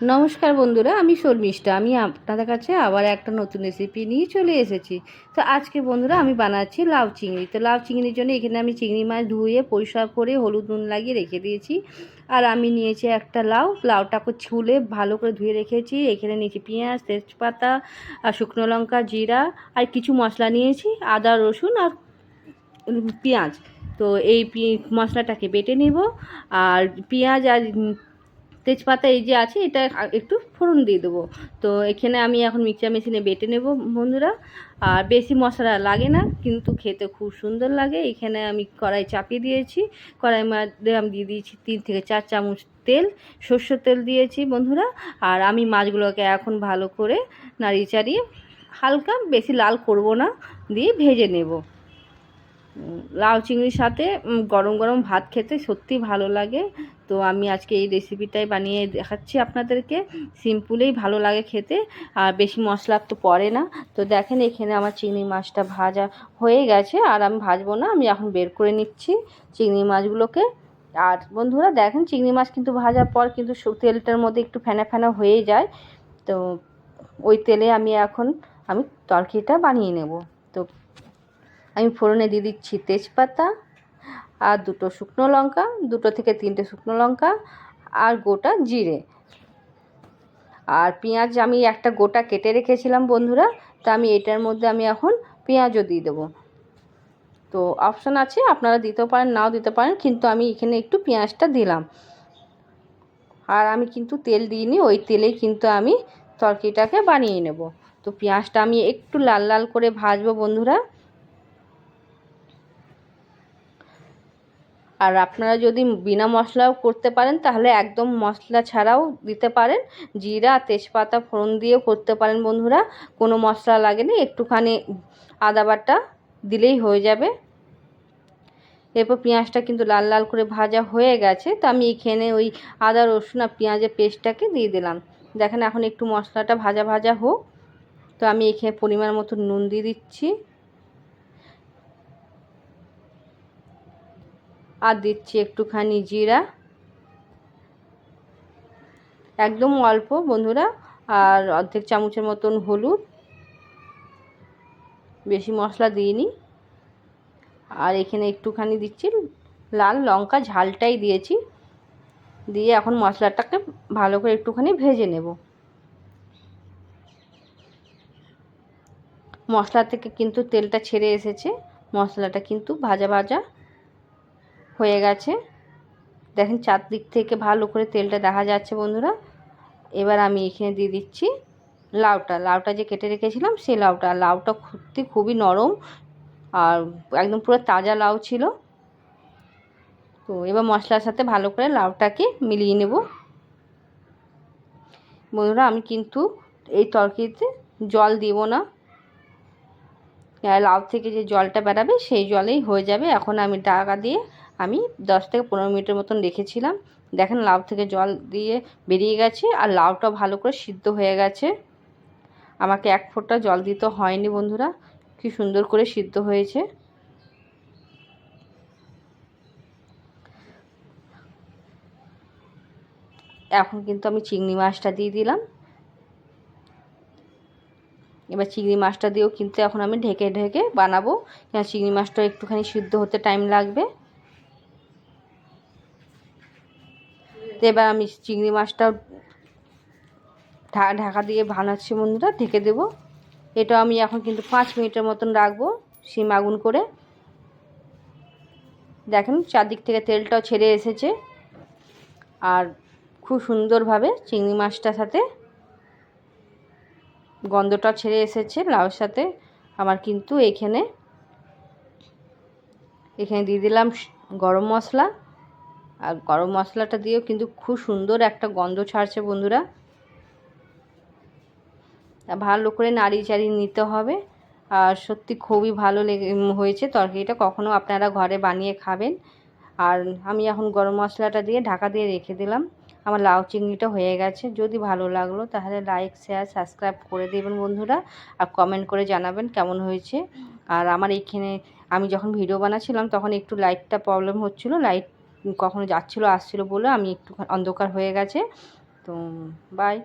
নমস্কার বন্ধুরা, আমি শর্মিষ্ঠা। আমি আপনাদের কাছে আবার একটা নতুন রেসিপি নিয়ে চলে এসেছি। তো আজকে বন্ধুরা আমি বানাচ্ছি লাউ চিংড়ি। তো লাউ চিংড়ির জন্য এখানে আমি চিংড়ি মাছ ধুয়ে পরিষ্কার করে হলুদ নুন লাগিয়ে রেখে দিয়েছি। আর আমি নিয়েছি একটা লাউটাকে ছুলে ভালো করে ধুয়ে রেখেছি। এখানে নিয়েছি পেঁয়াজ, তেজপাতা আর শুকনো লঙ্কা, জিরা আর কিছু মশলা নিয়েছি, আদা রসুন আর পেঁয়াজ। তো এই মশলাটাকে বেটে নেব। আর পেঁয়াজ আর তেজপাতা এই যে আছে এটা একটু ফোড়ন দিয়ে দেবো। তো এখানে আমি এখন মিক্সচার মেশিনে বেটে নেব বন্ধুরা। আর বেশি মশলা লাগে না, কিন্তু খেতে খুব সুন্দর লাগে। এখানে আমি কড়াই চাপিয়ে দিয়েছি। কড়াইয়ের মধ্যে আমি দিয়ে দিয়েছি 3 থেকে 4 চামচ তেল, সর্ষের তেল দিয়েছি বন্ধুরা। আর আমি মাছগুলোকে এখন ভালো করে নাড়িয়ে চাড়িয়ে হালকা, বেশি লাল করব না, দিয়ে ভেজে নেব। লাউ চিংড়ির সাথে গরম গরম ভাত খেতে সত্যি ভালো লাগে। তো আমি আজকে এই রেসিপিটাই বানিয়ে দেখাচ্ছি আপনাদেরকে। সিম্পলেই ভালো লাগে খেতে, আর বেশি মশলা তো পড়ে না। তো দেখেন এখানে আমার চিংড়ি মাছটা ভাজা হয়ে গেছে, আর আমি ভাজবো না, আমি এখন বের করে নিচ্ছি চিংড়ি মাছগুলোকে। আর বন্ধুরা দেখেন, চিংড়ি মাছ কিন্তু ভাজার পর কিন্তু তেলটার মধ্যে একটু ফেনা ফেনা হয়ে যায়। তো ওই তেলে আমি তরকারিটা বানিয়ে নেব। তো আমি ফোড়নে দিয়ে দিচ্ছি তেজপাতা আর 2 শুকনো লঙ্কা, 2 থেকে 3টে শুকনো লঙ্কা আর গোটা জিরে। আর পেঁয়াজ আমি একটা গোটা কেটে রেখেছিলাম বন্ধুরা। তো আমি এটার মধ্যে এখন পেঁয়াজও দিয়ে দেবো। তো অপশান আছে, আপনারা দিতেও পারেন, নাও দিতে পারেন, কিন্তু আমি এখানে একটু পেঁয়াজটা দিলাম। আর আমি কিন্তু তেল দিইনি, ওই তেলেই কিন্তু আমি তরকারিটাকে বানিয়ে নেব। তো পেঁয়াজটা আমি একটু লাল লাল করে ভাজবো বন্ধুরা। আর আপনারা যদি বিনা মশলাও করতে পারেন তাহলে একদম মশলা ছাড়াও দিতে পারেন। জিরা তেজপাতা ফোড়ন দিয়েও করতে পারেন বন্ধুরা, কোনো মশলা লাগে না, একটুখানি আদা বাটা দিলেই হয়ে যাবে। এরপর পেঁয়াজটা কিন্তু লাল লাল করে ভাজা হয়ে গেছে। তো আমি এখানে ওই আদা রসুন আর পেঁয়াজের পেস্টটাকে দিয়ে দিলাম। দেখেন এখন একটু মশলাটা ভাজা ভাজা হোক। তো আমি এখানে পরিমাণ মতো নুন দিয়ে দিচ্ছি, আর দিচ্ছি একটুখানি জিরা, একদম অল্প বন্ধুরা, আর অর্ধেক চামচের মতন হলুদ, বেশি মশলা দিইনি। আর এখানে একটুখানি দিচ্ছি লাল লঙ্কা, ঝালটাই দিয়েছি। দিয়ে এখন মশলাটাকে ভালো করে একটুখানি ভেজে নেব। মশলা থেকে কিন্তু তেলটা ছেড়ে এসেছে, মশলাটা কিন্তু ভাজা ভাজা হয়ে গেছে। দেখেন চারদিক থেকে ভালো করে তেলটা দেখা যাচ্ছে বন্ধুরা। এবার আমি এখানে দিয়ে দিচ্ছি লাউটা যে কেটে রেখেছিলাম, সেই লাউটা খুবই নরম, আর একদম পুরো তাজা লাউ ছিল। তো এবার মশলার সাথে ভালো করে লাউটাকে মিলিয়ে নেব বন্ধুরা। আমি কিন্তু এই তরকারিতে জল দিব না, লাউ থেকে যে জলটা বেরাবে সেই জলেই হয়ে যাবে। এখন আমি ঢাকা দিয়ে 10 থেকে 15 মিনিটের মতন রেখেছিলাম। দেখেন লাউ থেকে জল দিয়ে বেরিয়ে গেছে, আর লাউটা ভালো করে সিদ্ধ হয়ে গেছে। আমাকে এক ফোঁটা জল দিতে হয়নি বন্ধুরা, কি সুন্দর করে সিদ্ধ হয়েছে। এখন কিন্তু আমি চিংড়ি মাছটা দিয়ে দিলাম। এবার চিংড়ি মাছটা দিয়েও কিন্তু এখন আমি ঢেকে ঢেকে বানাবো, চিংড়ি মাছটা একটুখানি সিদ্ধ হতে টাইম লাগবে। তো এবার আমি চিংড়ি মাছটা ঢাকা দিয়ে বানাচ্ছি বন্ধুরা, ঢেকে দেবো। এটা আমি এখন কিন্তু 5 মিনিটের মতন রাখবো সিম আগুন করে। দেখেন চারদিক থেকে তেলটাও ছেড়ে এসেছে, আর খুব সুন্দরভাবে চিংড়ি মাছটার সাথে গন্ধটা ছেড়ে এসেছে লাউর সাথে। আমার কিন্তু এখানে দিয়ে দিলাম গরম মশলা, আর গরম মশলাটা দিয়েও কিন্তু খুব সুন্দর একটা গন্ধ ছাড়ছে বন্ধুরা। ভালো করে নাড়িয়ে চাড়িয়ে নিতে হবে। আর সত্যি খুবই ভালো হয়েছে তরকারিটা, কখনো আপনারা ঘরে বানিয়ে খাবেন। আর আমি এখন গরম মশলাটা দিয়ে ঢাকা দিয়ে রেখে দিলাম। আমার লাউ চিংড়িটা হয়ে গেছে। যদি ভালো লাগলো তাহলে লাইক শেয়ার সাবস্ক্রাইব করে দেবেন বন্ধুরা, আর কমেন্ট করে জানাবেন কেমন হয়েছে। আর আমার এইখানে আমি যখন ভিডিও বানাচ্ছিলাম তখন একটু লাইটটা প্রবলেম হচ্ছিলো, লাইট কখনো যাচ্ছিলো আসছিলো বলে আমি একটু অন্ধকার হয়ে গেছে। তো একদম। বাই।